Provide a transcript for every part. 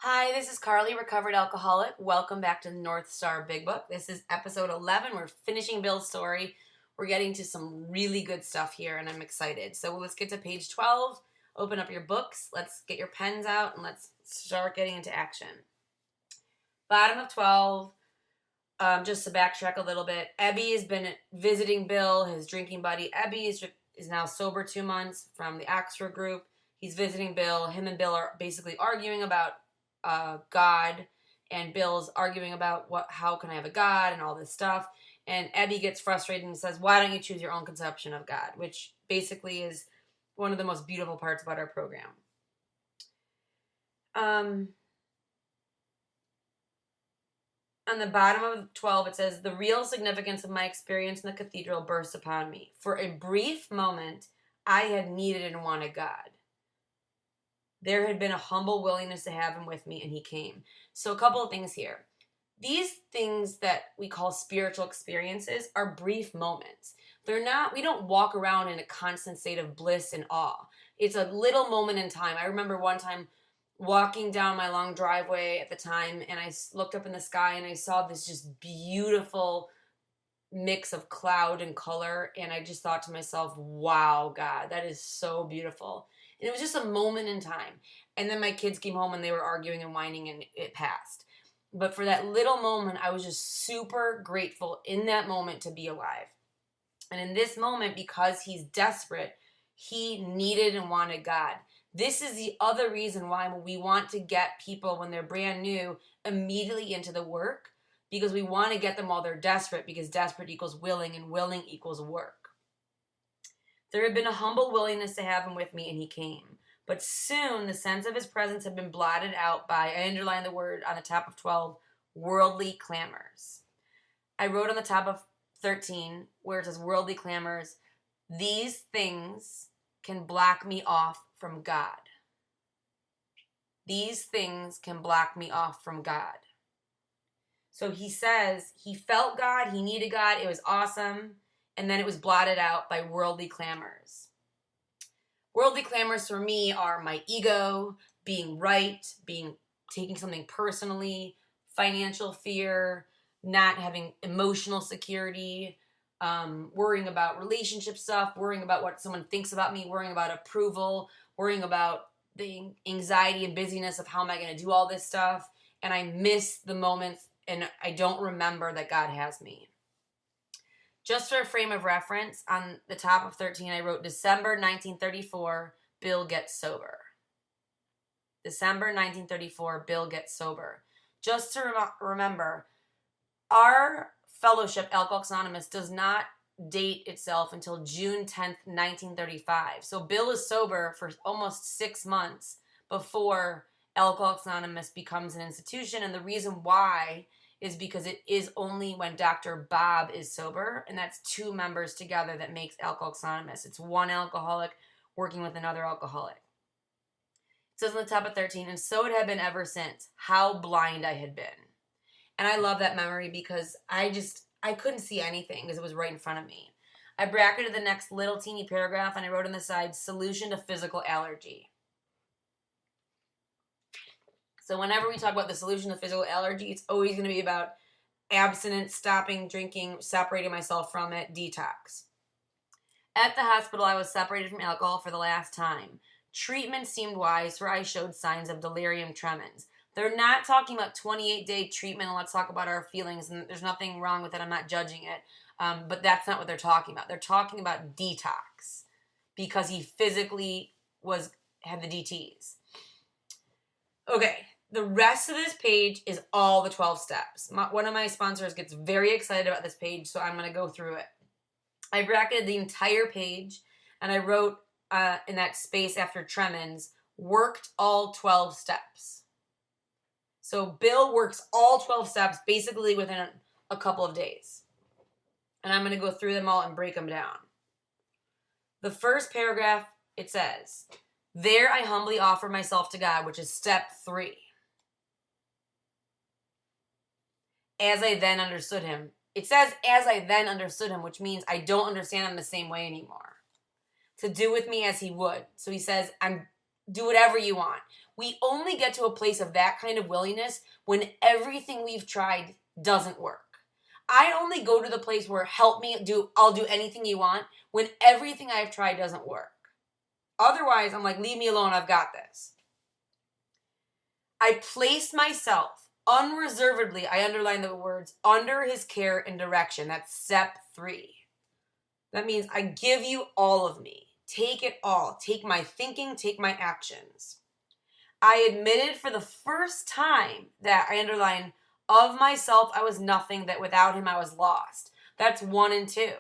Hi, this is Carly, recovered alcoholic. Welcome back to North Star Big Book. This is episode 11. We're finishing Bill's story. We're getting to some really good stuff here, and I'm excited. So let's get to page 12. Open up your books. Let's get your pens out, and let's start getting into action. Bottom of 12, just to backtrack a little bit, Ebby has been visiting Bill, his drinking buddy. Ebby is now sober 2 months from the Oxford group. He's visiting Bill. Him and Bill are basically arguing about God, and Bill's arguing about how can I have a God and all this stuff. And Ebby gets frustrated and says, why don't you choose your own conception of God? Which basically is one of the most beautiful parts about our program. On the bottom of 12, it says, the real significance of my experience in the cathedral burst upon me. For a brief moment, I had needed and wanted God. There had been a humble willingness to have him with me, and he came. So a couple of things here. These things that we call spiritual experiences are brief moments. We don't walk around in a constant state of bliss and awe. It's a little moment in time. I remember one time walking down my long driveway at the time, and I looked up in the sky, and I saw this just beautiful mix of cloud and color, and I just thought to myself, wow, God, that is so beautiful. And it was just a moment in time. And then my kids came home and they were arguing and whining, and it passed. But for that little moment, I was just super grateful in that moment to be alive. And in this moment, because he's desperate, he needed and wanted God. This is the other reason why we want to get people, when they're brand new, immediately into the work, because we want to get them while they're desperate, because desperate equals willing, and willing equals work. There had been a humble willingness to have him with me, and he came. But soon the sense of his presence had been blotted out by, I underlined the word on the top of 12, worldly clamors. I wrote on the top of 13, where it says worldly clamors, these things can block me off from God. These things can block me off from God. So he says he felt God, he needed God, it was awesome, and then it was blotted out by worldly clamors. Worldly clamors for me are my ego, being right, taking something personally, financial fear, not having emotional security, worrying about relationship stuff, worrying about what someone thinks about me, worrying about approval, worrying about the anxiety and busyness of how am I going to do all this stuff, and I miss the moments, and I don't remember that God has me. Just for a frame of reference, on the top of 13, I wrote December 1934, Bill gets sober. December 1934, Bill gets sober. Just to remember, our fellowship, Alcoholics Anonymous, does not date itself until June 10th, 1935. So Bill is sober for almost 6 months before Alcoholics Anonymous becomes an institution. And the reason why is because it is only when Dr. Bob is sober, and that's 2 members together that makes Alcoholics Anonymous. It's one alcoholic working with another alcoholic. It says on the top of 13, and so it had been ever since, how blind I had been. And I love that memory because I couldn't see anything because it was right in front of me. I bracketed the next little teeny paragraph, and I wrote on the side, solution to physical allergy. So whenever we talk about the solution to physical allergy, it's always going to be about abstinence, stopping drinking, separating myself from it, detox. At the hospital, I was separated from alcohol for the last time. Treatment seemed wise, for I showed signs of delirium tremens. They're not talking about 28-day treatment, and let's talk about our feelings, and there's nothing wrong with it. I'm not judging it, but that's not what they're talking about. They're talking about detox because he physically had the DTs. Okay. The rest of this page is all the 12 steps. One of my sponsors gets very excited about this page, so I'm going to go through it. I bracketed the entire page, and I wrote in that space after tremens, worked all 12 steps. So Bill works all 12 steps basically within a couple of days. And I'm going to go through them all and break them down. The first paragraph, it says, there I humbly offer myself to God, which is step 3. As I then understood him. It says, as I then understood him, which means I don't understand him the same way anymore. To do with me as he would. So he says, do whatever you want. We only get to a place of that kind of willingness when everything we've tried doesn't work. I only go to the place where I'll do anything you want when everything I've tried doesn't work. Otherwise, I'm like, leave me alone, I've got this. I place myself unreservedly, I underline the words, under his care and direction. That's step 3. That means I give you all of me. Take it all. Take my thinking, take my actions. I admitted for the first time that I underline, of myself I was nothing, that without him I was lost. That's 1 and 2.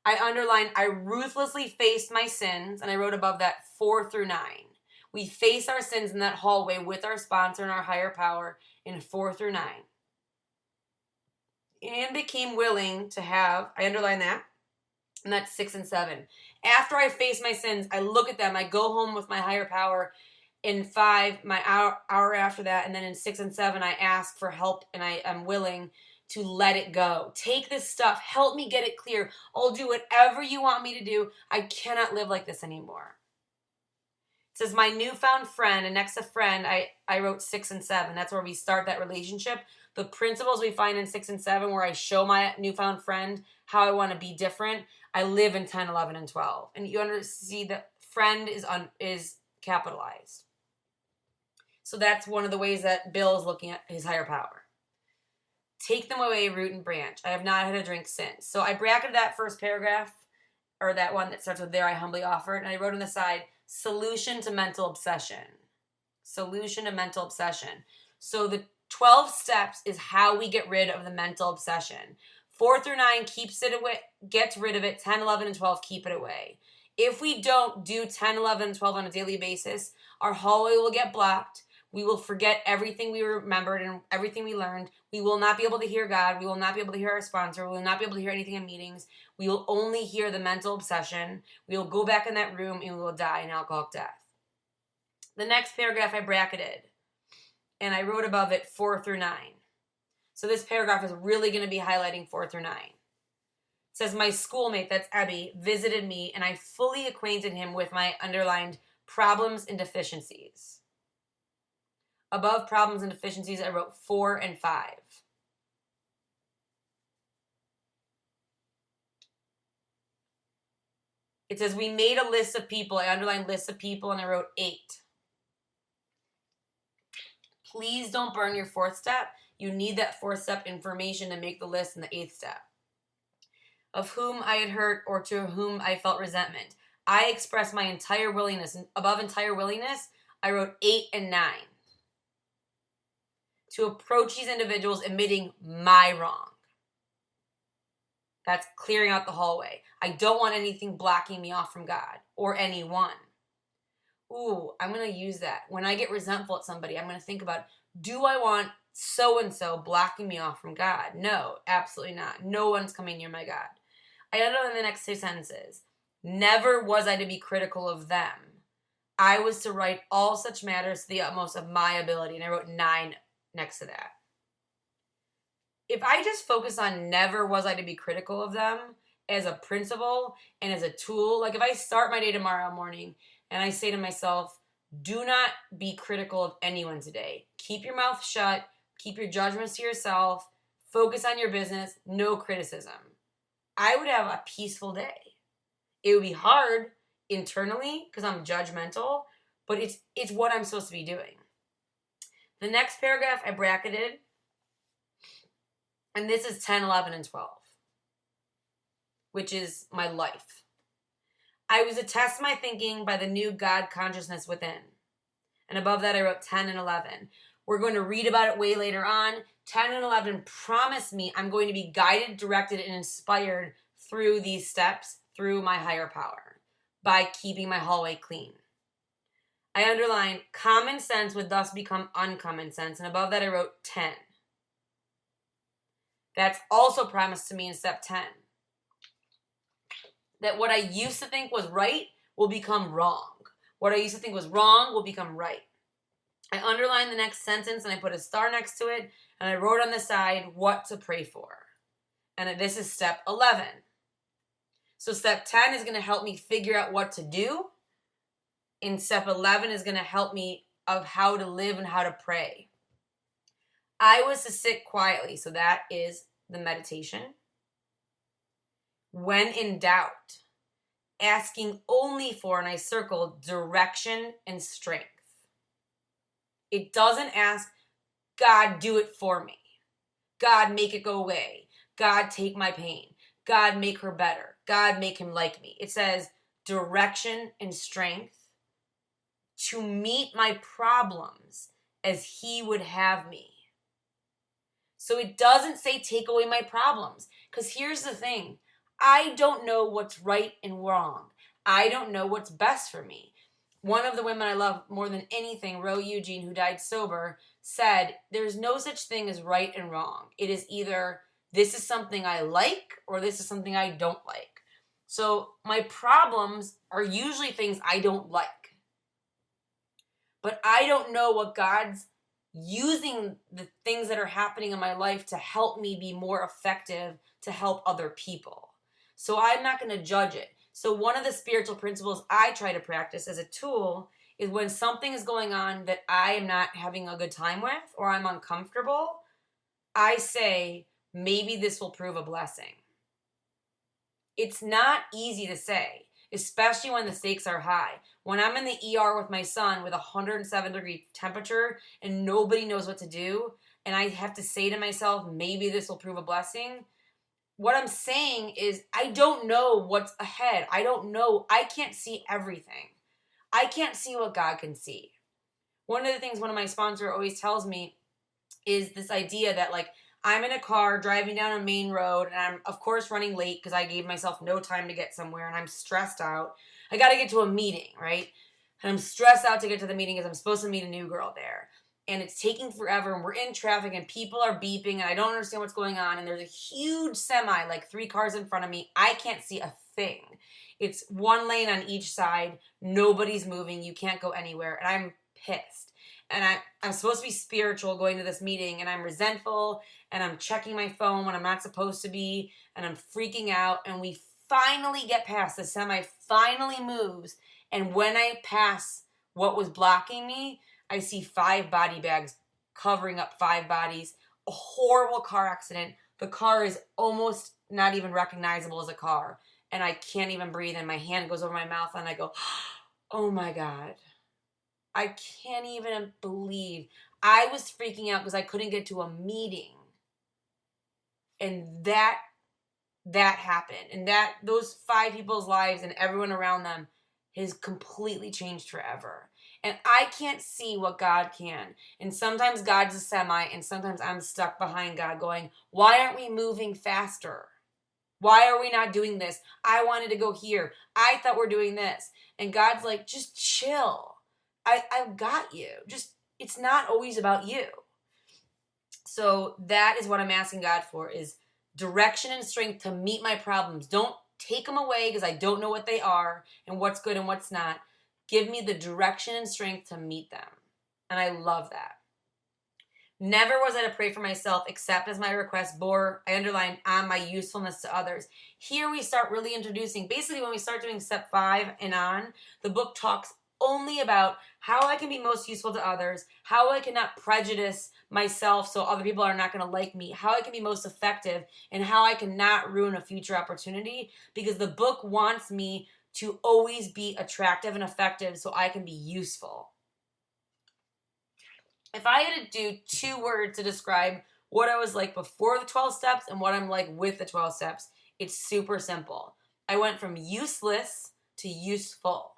I underlined, I ruthlessly faced my sins, and I wrote above that 4 through 9. We face our sins in that hallway with our sponsor and our higher power in 4 through 9. And became willing to have, I underline that, and that's 6 and 7. After I face my sins, I look at them, I go home with my higher power. In 5, my hour after that, and then in 6 and 7, I ask for help, and I am willing to let it go. Take this stuff. Help me get it clear. I'll do whatever you want me to do. I cannot live like this anymore. It says, my newfound friend, and next to friend, I wrote 6 and 7. That's where we start that relationship. The principles we find in 6 and 7, where I show my newfound friend how I want to be different, I live in 10, 11, and 12. And you see that friend is capitalized. So that's one of the ways that Bill is looking at his higher power. Take them away, root and branch. I have not had a drink since. So I bracketed that first paragraph, or that one that starts with there I humbly offered, and I wrote on the side, solution to mental obsession. Solution to mental obsession. So the 12 steps is how we get rid of the mental obsession. 4 through 9 keeps it away, gets rid of it. 10, 11, and 12 keep it away. If we don't do 10, 11, and 12 on a daily basis, our hallway will get blocked. We will forget everything we remembered and everything we learned. We will not be able to hear God. We will not be able to hear our sponsor. We will not be able to hear anything in meetings. We will only hear the mental obsession. We will go back in that room and we will die an alcoholic death. The next paragraph I bracketed, and I wrote above it 4 through 9. So this paragraph is really going to be highlighting 4 through 9. It says, my schoolmate, that's Ebby, visited me, and I fully acquainted him with my underlined problems and deficiencies. Above problems and deficiencies, I wrote 4 and 5. It says, we made a list of people. I underlined lists of people, and I wrote 8. Please don't burn your 4th step. You need that 4th step information to make the list in the 8th step. Of whom I had hurt or to whom I felt resentment. I expressed my entire willingness. And above entire willingness, I wrote 8 and 9. To approach these individuals admitting my wrong. That's clearing out the hallway. I don't want anything blocking me off from God or anyone. Ooh, I'm going to use that. When I get resentful at somebody, I'm going to think about, do I want so-and-so blocking me off from God? No, absolutely not. No one's coming near my God. I underline the next 2 sentences. Never was I to be critical of them. I was to write all such matters to the utmost of my ability. And I wrote 9 next to that. If I just focus on never was I to be critical of them as a principle and as a tool, like if I start my day tomorrow morning and I say to myself, do not be critical of anyone today. Keep your mouth shut. Keep your judgments to yourself. Focus on your business. No criticism. I would have a peaceful day. It would be hard internally because I'm judgmental, but it's what I'm supposed to be doing. The next paragraph I bracketed, and this is 10, 11, and 12, which is my life. I was to test my thinking by the new God consciousness within. And above that, I wrote 10 and 11. We're going to read about it way later on. 10 and 11 promise me I'm going to be guided, directed, and inspired through these steps, through my higher power, by keeping my hallway clean. I underlined common sense would thus become uncommon sense. And above that, I wrote 10. That's also promised to me in step 10. That what I used to think was right will become wrong. What I used to think was wrong will become right. I underlined the next sentence and I put a star next to it. And I wrote on the side what to pray for. And this is step 11. So step 10 is going to help me figure out what to do. And step 11 is going to help me of how to live and how to pray. I was to sit quietly. So that is the meditation. When in doubt, asking only for, and I circled, direction and strength. It doesn't ask, God, do it for me. God, make it go away. God, take my pain. God, make her better. God, make him like me. It says direction and strength to meet my problems as he would have me. So it doesn't say take away my problems. Because here's the thing. I don't know what's right and wrong. I don't know what's best for me. One of the women I love more than anything, Ro Eugene, who died sober, said, there's no such thing as right and wrong. It is either this is something I like or this is something I don't like. So my problems are usually things I don't like. But I don't know what God's using the things that are happening in my life to help me be more effective to help other people. So I'm not going to judge it. So one of the spiritual principles I try to practice as a tool is when something is going on that I am not having a good time with or I'm uncomfortable, I say, maybe this will prove a blessing. It's not easy to say, especially when the stakes are high. When I'm in the ER with my son with 107-degree temperature and nobody knows what to do, and I have to say to myself, maybe this will prove a blessing, what I'm saying is I don't know what's ahead. I don't know. I can't see everything. I can't see what God can see. One of the things one of my sponsors always tells me is this idea that, like, I'm in a car driving down a main road and I'm, of course, running late because I gave myself no time to get somewhere and I'm stressed out. I got to get to a meeting, right? And I'm stressed out to get to the meeting because I'm supposed to meet a new girl there. And it's taking forever and we're in traffic and people are beeping and I don't understand what's going on. And there's a huge semi, like 3 cars in front of me. I can't see a thing. It's one lane on each side. Nobody's moving. You can't go anywhere. And I'm pissed. And I'm supposed to be spiritual going to this meeting and I'm resentful and I'm checking my phone when I'm not supposed to be and I'm freaking out. And we finally get past, the semi finally moves. And when I pass what was blocking me, I see 5 body bags covering up 5 bodies, a horrible car accident. The car is almost not even recognizable as a car. And I can't even breathe. And my hand goes over my mouth and I go, oh my God. I can't even believe. I was freaking out because I couldn't get to a meeting. And that happened. And those 5 people's lives and everyone around them has completely changed forever. And I can't see what God can. And sometimes God's a semi, and sometimes I'm stuck behind God going, why aren't we moving faster? Why are we not doing this? I wanted to go here. I thought we're doing this. And God's like, just chill. I've got you. Just, it's not always about you. So that is what I'm asking God for, is direction and strength to meet my problems. Don't take them away because I don't know what they are and what's good and what's not. Give me the direction and strength to meet them. And I love that. Never was I to pray for myself except as my request bore, I underlined, on my usefulness to others. Here we start really introducing, basically when we start doing step 5 and on, the book talks only about how I can be most useful to others, how I cannot prejudice myself so other people are not going to like me, how I can be most effective, and how I cannot ruin a future opportunity, because the book wants me to always be attractive and effective so I can be useful. If I had to do 2 words to describe what I was like before the 12 steps and what I'm like with the 12 steps, it's super simple. I went from useless to useful.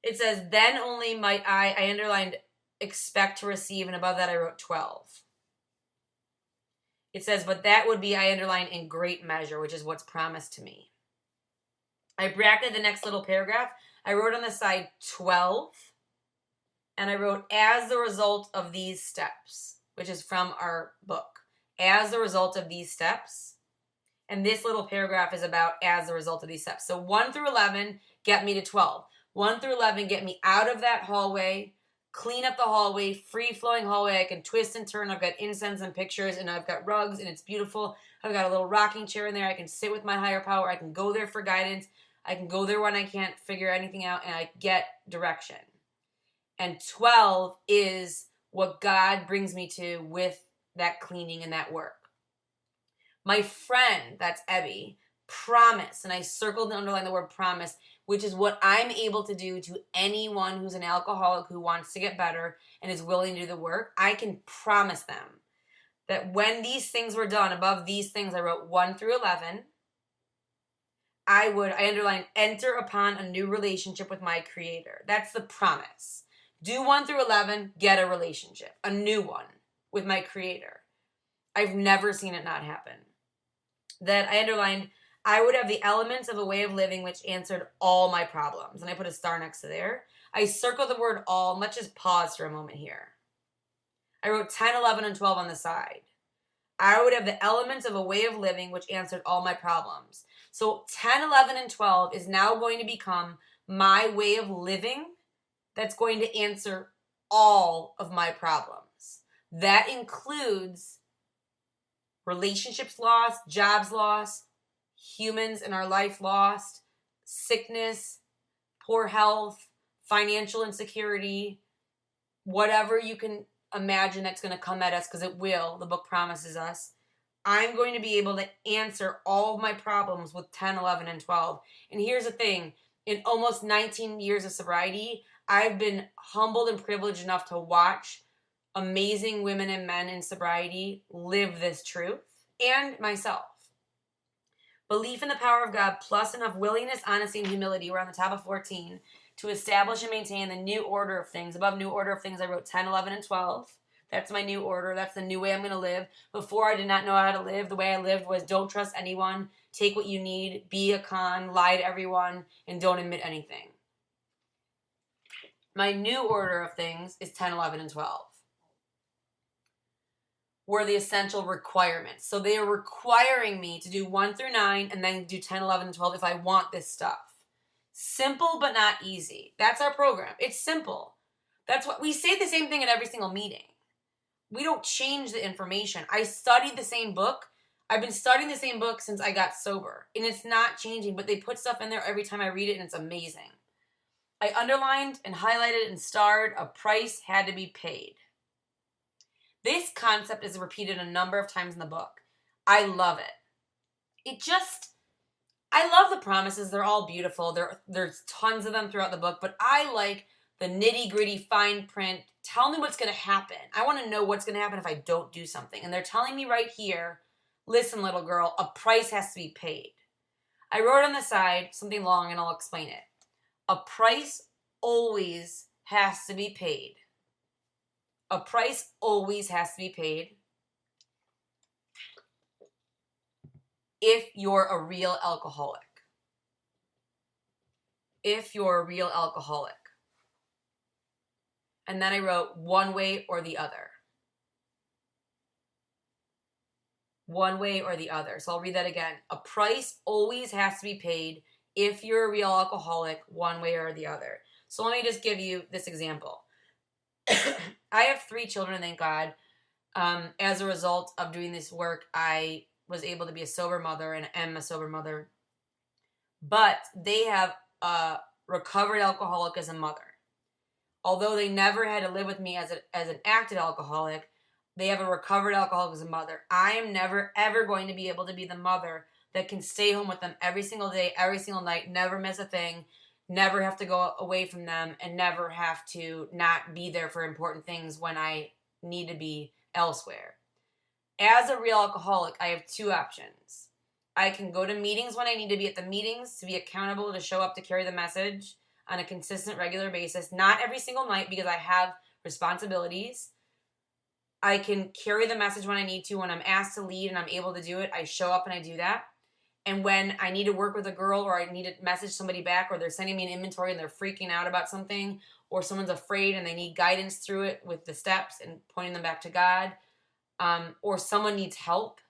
It says, then only might I underlined, expect to receive, and above that I wrote 12. It says, but that would be, I underlined, in great measure, which is what's promised to me. I bracketed the next little paragraph. I wrote on the side 12, and I wrote, as the result of these steps, which is from our book. As the result of these steps. And this little paragraph is about as the result of these steps. So 1 through 11 get me to 12. 1 through 11 get me out of that hallway, clean up the hallway, free-flowing hallway. I can twist and turn. I've got incense and pictures, and I've got rugs, and it's beautiful. I've got a little rocking chair in there. I can sit with my higher power. I can go there for guidance. I can go there when I can't figure anything out, and I get direction. And 12 is what God brings me to with that cleaning and that work. My friend, that's Ebby, promise, and I circled and underlined the word promise, which is what I'm able to do to anyone who's an alcoholic who wants to get better and is willing to do the work. I can promise them that when these things were done, above these things, I wrote 1 through 11. I underlined enter upon a new relationship with my Creator. That's the promise. Do 1 through 11, get a relationship, a new one with my Creator. I've never seen it not happen. That I underlined, I would have the elements of a way of living which answered all my problems. And I put a star next to there. I circled the word all, and let's just pause for a moment here. I wrote 10, 11, and 12 on the side. I would have the elements of a way of living which answered all my problems. So 10, 11, and 12 is now going to become my way of living that's going to answer all of my problems. That includes relationships lost, jobs lost, humans in our life lost, sickness, poor health, financial insecurity, whatever you can imagine that's going to come at us, because it will. The book promises us. I'm going to be able to answer all of my problems with 10, 11, and 12. And here's the thing. In almost 19 years of sobriety, I've been humbled and privileged enough to watch amazing women and men in sobriety live this truth, and myself. Belief in the power of God plus enough willingness, honesty, and humility. We're on the top of 14. To establish and maintain the new order of things. Above new order of things, I wrote 10, 11, and 12. That's my new order. That's the new way I'm going to live. Before, I did not know how to live. The way I lived was don't trust anyone, take what you need, be a con, lie to everyone, and don't admit anything. My new order of things is 10, 11, and 12. Were the essential requirements. So they are requiring me to do 1 through 9 and then do 10, 11, and 12 if I want this stuff. Simple but not easy. That's our program. It's simple. That's what we say the same thing at every single meeting. We don't change the information. I studied the same book. I've been studying the same book since I got sober. And it's not changing, but they put stuff in there every time I read it, and it's amazing. I underlined and highlighted and starred, a price had to be paid. This concept is repeated a number of times in the book. I love it. I love the promises. They're all beautiful. There's tons of them throughout the book, but I like the nitty-gritty fine print. Tell me what's going to happen. I want to know what's going to happen if I don't do something. And they're telling me right here, listen, little girl, a price has to be paid. I wrote on the side something long, and I'll explain it. A price always has to be paid. A price always has to be paid if you're a real alcoholic. If you're a real alcoholic. And then I wrote one way or the other. One way or the other. So I'll read that again. A price always has to be paid if you're a real alcoholic, one way or the other. So let me just give you this example. I have 3 children, thank God. As a result of doing this work, I was able to be a sober mother and am a sober mother. But they have a recovered alcoholic as a mother. Although they never had to live with me as an active alcoholic, they have a recovered alcoholic as a mother. I am never, ever going to be able to be the mother that can stay home with them every single day, every single night, never miss a thing, never have to go away from them, and never have to not be there for important things when I need to be elsewhere. As a real alcoholic, I have 2 options. I can go to meetings when I need to be at the meetings, to be accountable, to show up, to carry the message on a consistent, regular basis. Not every single night, because I have responsibilities. I can carry the message when I need to. When I'm asked to lead and I'm able to do it, I show up and I do that. And when I need to work with a girl, or I need to message somebody back, or they're sending me an inventory and they're freaking out about something, or someone's afraid and they need guidance through it with the steps and pointing them back to God, or someone needs help,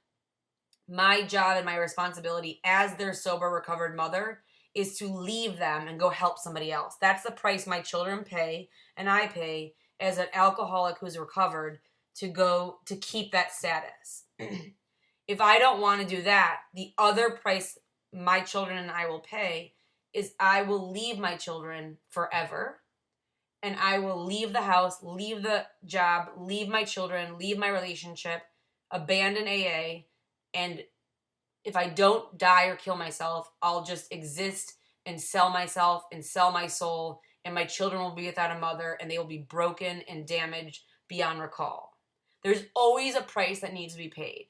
my job and my responsibility as their sober, recovered mother is to leave them and go help somebody else. That's the price my children pay and I pay as an alcoholic who's recovered to keep that status. If I don't want to do that, the other price my children and I will pay is I will leave my children forever, and I will leave the house, leave the job, leave my children, leave my relationship, abandon AA, and if I don't die or kill myself, I'll just exist and sell myself and sell my soul, and my children will be without a mother, and they will be broken and damaged beyond recall. There's always a price that needs to be paid.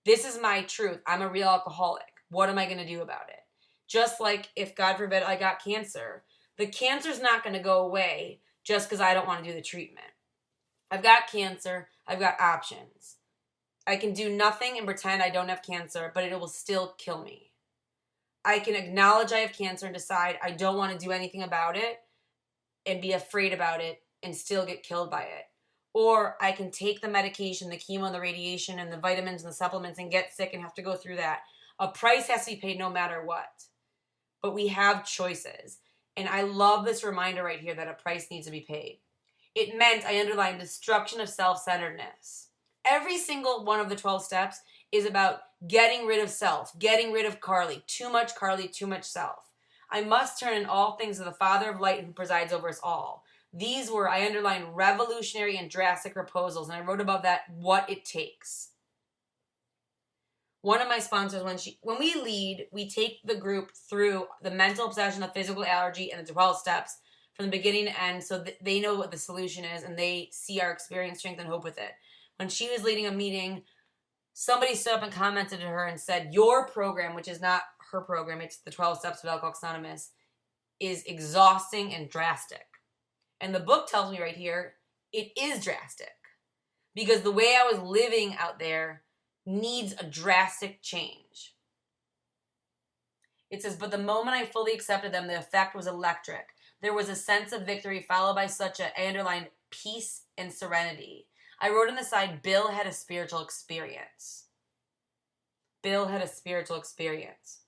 This is my truth. I'm a real alcoholic. What am I going to do about it? Just like if, God forbid, I got cancer, the cancer's not going to go away just because I don't want to do the treatment. I've got cancer. I've got options. I can do nothing and pretend I don't have cancer, but it will still kill me. I can acknowledge I have cancer and decide I don't want to do anything about it and be afraid about it and still get killed by it. Or I can take the medication, the chemo, and the radiation, and the vitamins and the supplements and get sick and have to go through that. A price has to be paid no matter what. But we have choices. And I love this reminder right here that a price needs to be paid. It meant, I underlined, destruction of self-centeredness. Every single one of the 12 steps is about getting rid of self, getting rid of Carly, too much self. I must turn in all things to the Father of light who presides over us all. These were, I underlined, revolutionary and drastic proposals, and I wrote above that what it takes. One of my sponsors, when we lead, we take the group through the mental obsession, the physical allergy, and the 12 steps from the beginning to end so they know what the solution is and they see our experience, strength, and hope with it. When she was leading a meeting, somebody stood up and commented to her and said, your program, which is not her program, it's the 12 Steps of Alcoholics Anonymous, is exhausting and drastic. And the book tells me right here, it is drastic. Because the way I was living out there needs a drastic change. It says, but the moment I fully accepted them, the effect was electric. There was a sense of victory followed by such a, I underlined, peace and serenity. I wrote on the side, Bill had a spiritual experience. Bill had a spiritual experience.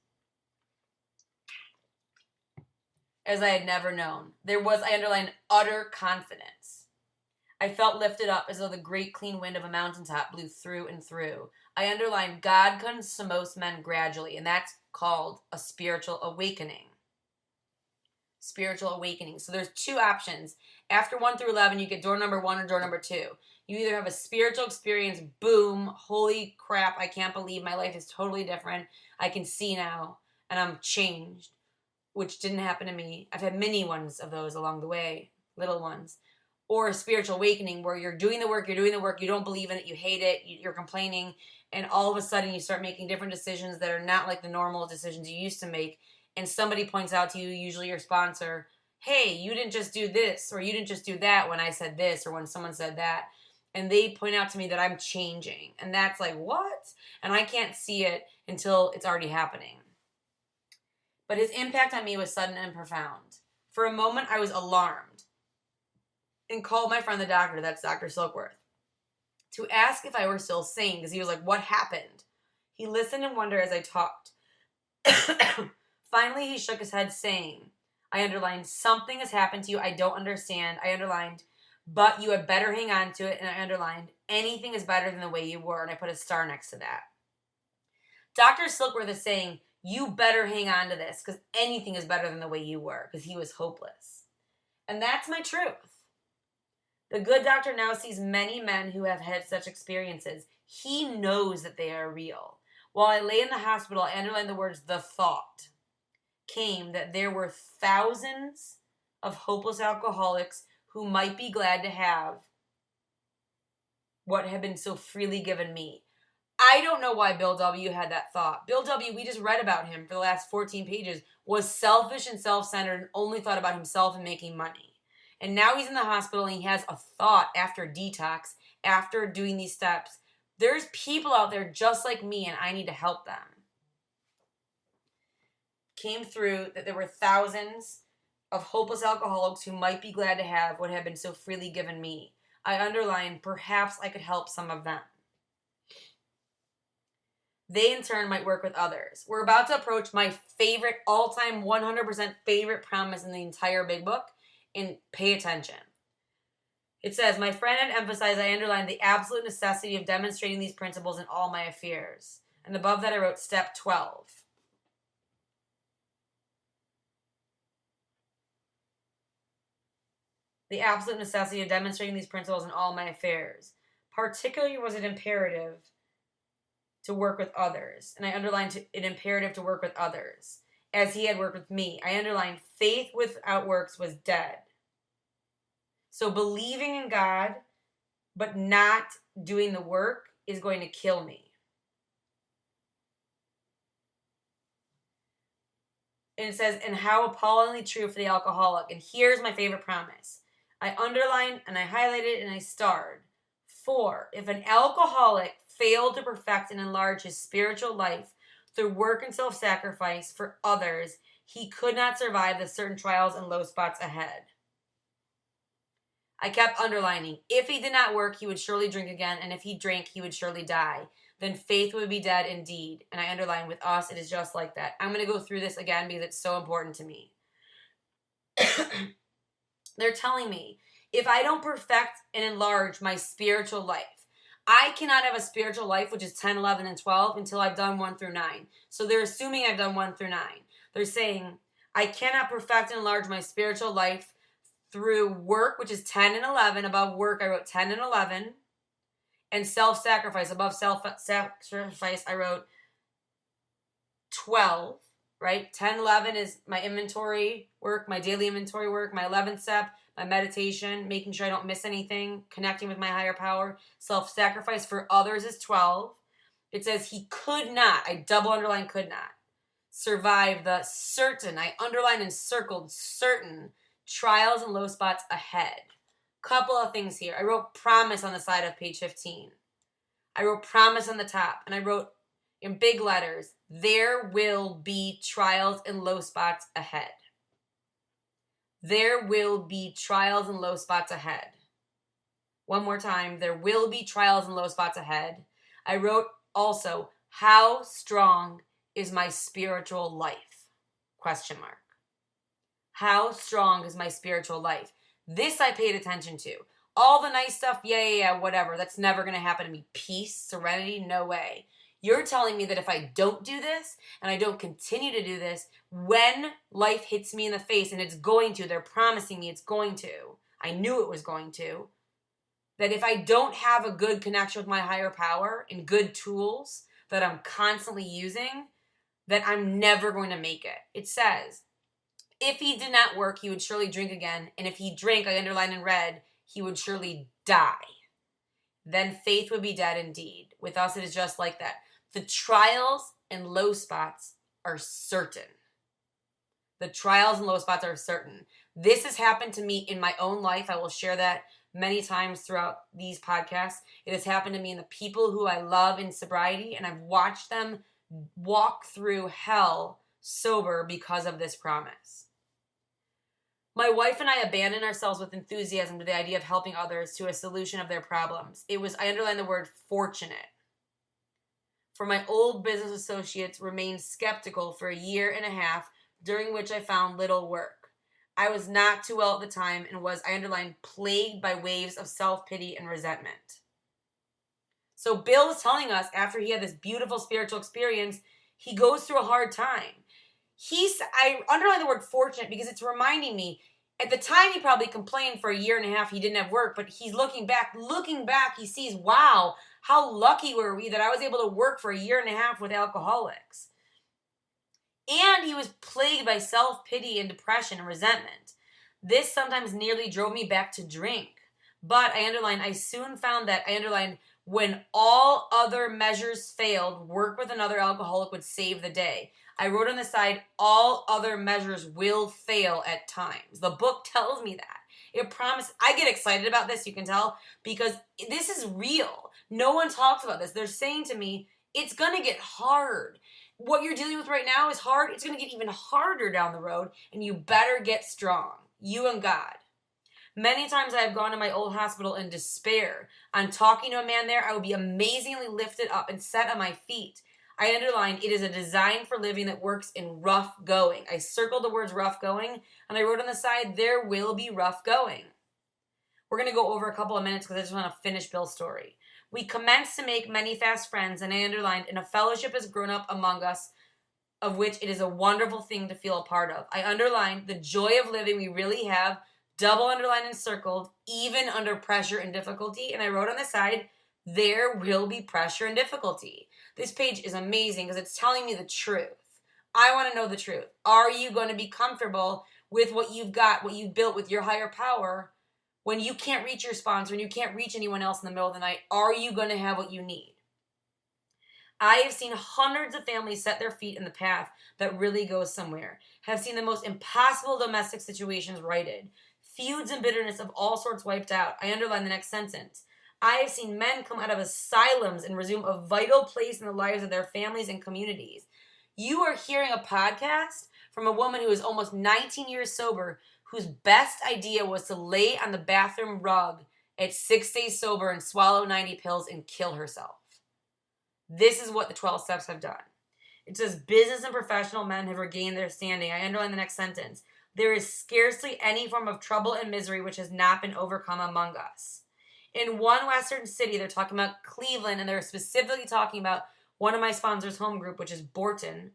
As I had never known. There was, I underlined, utter confidence. I felt lifted up as though the great clean wind of a mountaintop blew through and through. I underlined, God comes to most men gradually, and that's called a spiritual awakening. Spiritual awakening. So there's two options. After 1 through 11, you get door number 1 or door number 2. You either have a spiritual experience, boom, holy crap, I can't believe my life is totally different. I can see now, and I'm changed, which didn't happen to me. I've had many ones of those along the way, little ones. Or a spiritual awakening where you're doing the work, you don't believe in it, you hate it, you're complaining, and all of a sudden you start making different decisions that are not like the normal decisions you used to make, and somebody points out to you, usually your sponsor, hey, you didn't just do this, or you didn't just do that when I said this, or when someone said that, and they point out to me that I'm changing, and that's like, what? And I can't see it until it's already happening. But his impact on me was sudden and profound. For a moment, I was alarmed and called my friend the doctor, that's Dr. Silkworth, to ask if I were still sane, because he was like, what happened? He listened in wonder as I talked. Finally, he shook his head, saying, I underlined, something has happened to you I don't understand. I underlined, but you had better hang on to it. And I underlined, anything is better than the way you were. And I put a star next to that. Dr. Silkworth is saying, you better hang on to this because anything is better than the way you were, because he was hopeless. And that's my truth. The good doctor now sees many men who have had such experiences. He knows that they are real. While I lay in the hospital, I underlined the words, the thought came that there were thousands of hopeless alcoholics who might be glad to have what had been so freely given me. I don't know why Bill W. had that thought. Bill W., we just read about him for the last 14 pages, was selfish and self-centered and only thought about himself and making money. And now he's in the hospital and he has a thought after detox, after doing these steps. There's people out there just like me and I need to help them. Came through that there were thousands of hopeless alcoholics who might be glad to have what had been so freely given me. I underlined, perhaps I could help some of them. They in turn might work with others. We're about to approach my favorite, all-time 100% favorite promise in the entire big book, and pay attention. It says, my friend had emphasized, I underlined the absolute necessity of demonstrating these principles in all my affairs. And above that I wrote step 12. the absolute necessity of demonstrating these principles in all my affairs. Particularly was it imperative to work with others. And I underlined it imperative to work with others, as he had worked with me. I underlined faith without works was dead. So believing in God, but not doing the work is going to kill me. And it says, and how appallingly true for the alcoholic. And here's my favorite promise. I underlined and I highlighted and I starred. 4, if an alcoholic failed to perfect and enlarge his spiritual life through work and self-sacrifice for others, he could not survive the certain trials and low spots ahead. I kept underlining, if he did not work, he would surely drink again, and if he drank, he would surely die. Then faith would be dead indeed. And I underlined, with us, it is just like that. I'm going to go through this again because it's so important to me. They're telling me, if I don't perfect and enlarge my spiritual life, I cannot have a spiritual life, which is 10, 11, and 12, until I've done 1 through 9. So they're assuming I've done 1 through 9. They're saying, I cannot perfect and enlarge my spiritual life through work, which is 10 and 11. Above work, I wrote 10 and 11. And self-sacrifice. Above self-sacrifice, I wrote 12, right? 10, 11 is my inventory work, my daily inventory work. My 11th step, my meditation, making sure I don't miss anything, connecting with my higher power. Self-sacrifice for others is 12. It says he could not, I double underline could not, survive the certain, I underlined and circled certain trials and low spots ahead. Couple of things here. I wrote promise on the side of page 15. I wrote promise on the top, and I wrote in big letters, there will be trials and low spots ahead. There will be trials and low spots ahead. One more time, there will be trials and low spots ahead. I wrote also, how strong is my spiritual life? Question mark. How strong is my spiritual life? This I paid attention to. All the nice stuff, yeah, whatever. That's never going to happen to me. Peace, serenity, no way. You're telling me that if I don't do this and I don't continue to do this, when life hits me in the face, and it's going to, they're promising me it's going to. I knew it was going to. That if I don't have a good connection with my higher power and good tools that I'm constantly using, that I'm never going to make it. It says, if he did not work, he would surely drink again. And if he drank, I underlined in red, he would surely die. Then faith would be dead indeed. With us, it is just like that. The trials and low spots are certain. The trials and low spots are certain. This has happened to me in my own life. I will share that many times throughout these podcasts. It has happened to me and the people who I love in sobriety, and I've watched them walk through hell sober because of this promise. My wife and I abandoned ourselves with enthusiasm to the idea of helping others to a solution of their problems. I underlined the word fortunate. For my old business associates remained skeptical for 1.5 years, during which I found little work. I was not too well at the time and was, I underlined, plagued by waves of self-pity and resentment. So Bill is telling us, after he had this beautiful spiritual experience, he goes through a hard time. I underline the word fortunate because it's reminding me, at the time he probably complained for 1.5 years he didn't have work, but he's looking back, he sees, wow, how lucky were we that I was able to work for 1.5 years with alcoholics. And he was plagued by self-pity and depression and resentment. This sometimes nearly drove me back to drink. But I soon found that, when all other measures failed, work with another alcoholic would save the day. I wrote on the side, all other measures will fail at times. The book tells me that. It promises. I get excited about this, you can tell, because this is real. No one talks about this. They're saying to me, it's going to get hard. What you're dealing with right now is hard. It's going to get even harder down the road, and you better get strong. You and God. Many times I have gone to my old hospital in despair. On talking to a man there, I would be amazingly lifted up and set on my feet. I underlined, it is a design for living that works in rough going. I circled the words rough going, and I wrote on the side, there will be rough going. We're going to go over a couple of minutes because I just want to finish Bill's story. We commenced to make many fast friends, and I underlined, and a fellowship has grown up among us, of which it is a wonderful thing to feel a part of. I underlined, the joy of living we really have double underlined and circled, even under pressure and difficulty. And I wrote on the side, there will be pressure and difficulty. This page is amazing because it's telling me the truth. I want to know the truth. Are you going to be comfortable with what you've got, what you've built with your higher power when you can't reach your sponsor, when you can't reach anyone else in the middle of the night? Are you going to have what you need? I have seen hundreds of families set their feet in the path that really goes somewhere, have seen the most impossible domestic situations righted, feuds and bitterness of all sorts wiped out. I underline the next sentence. I have seen men come out of asylums and resume a vital place in the lives of their families and communities. You are hearing a podcast from a woman who is almost 19 years sober, whose best idea was to lay on the bathroom rug at 6 days sober and swallow 90 pills and kill herself. This is what the 12 steps have done. It says business and professional men have regained their standing. I underline the next sentence. There is scarcely any form of trouble and misery which has not been overcome among us. In one Western city, they're talking about Cleveland, and they're specifically talking about one of my sponsors' home group, which is Borton,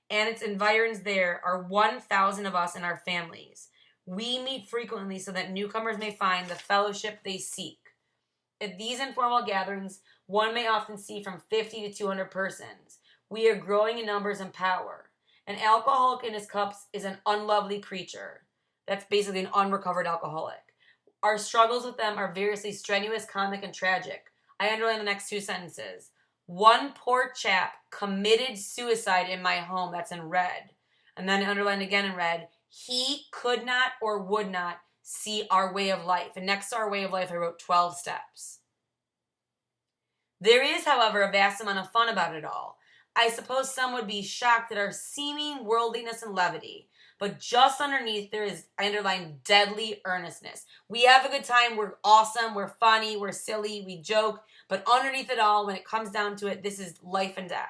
and its environs there are 1,000 of us and our families. We meet frequently so that newcomers may find the fellowship they seek. At these informal gatherings, one may often see from 50 to 200 persons. We are growing in numbers and power. An alcoholic in his cups is an unlovely creature. That's basically an unrecovered alcoholic. Our struggles with them are variously strenuous, comic, and tragic. I underline the next two sentences. One poor chap committed suicide in my home. That's in red. And then I underlined again in red. He could not or would not see our way of life. And next to our way of life, I wrote 12 steps. There is, however, a vast amount of fun about it all. I suppose some would be shocked at our seeming worldliness and levity. But just underneath there is, I underline, deadly earnestness. We have a good time. We're awesome. We're funny. We're silly. We joke. But underneath it all, when it comes down to it, this is life and death.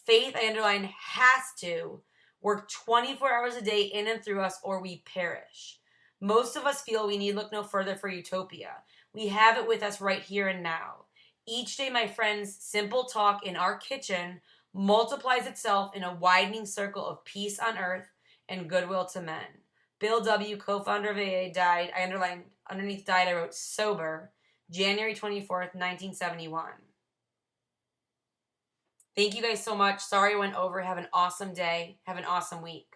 Faith, I underline, has to work 24 hours a day in and through us or we perish. Most of us feel we need look no further for utopia. We have it with us right here and now. Each day, my friends, simple talk in our kitchen multiplies itself in a widening circle of peace on earth and goodwill to men. Bill W., co-founder of AA, died. I underlined, underneath died, I wrote sober, January 24th, 1971. Thank you guys so much. Sorry I went over. Have an awesome day. Have an awesome week.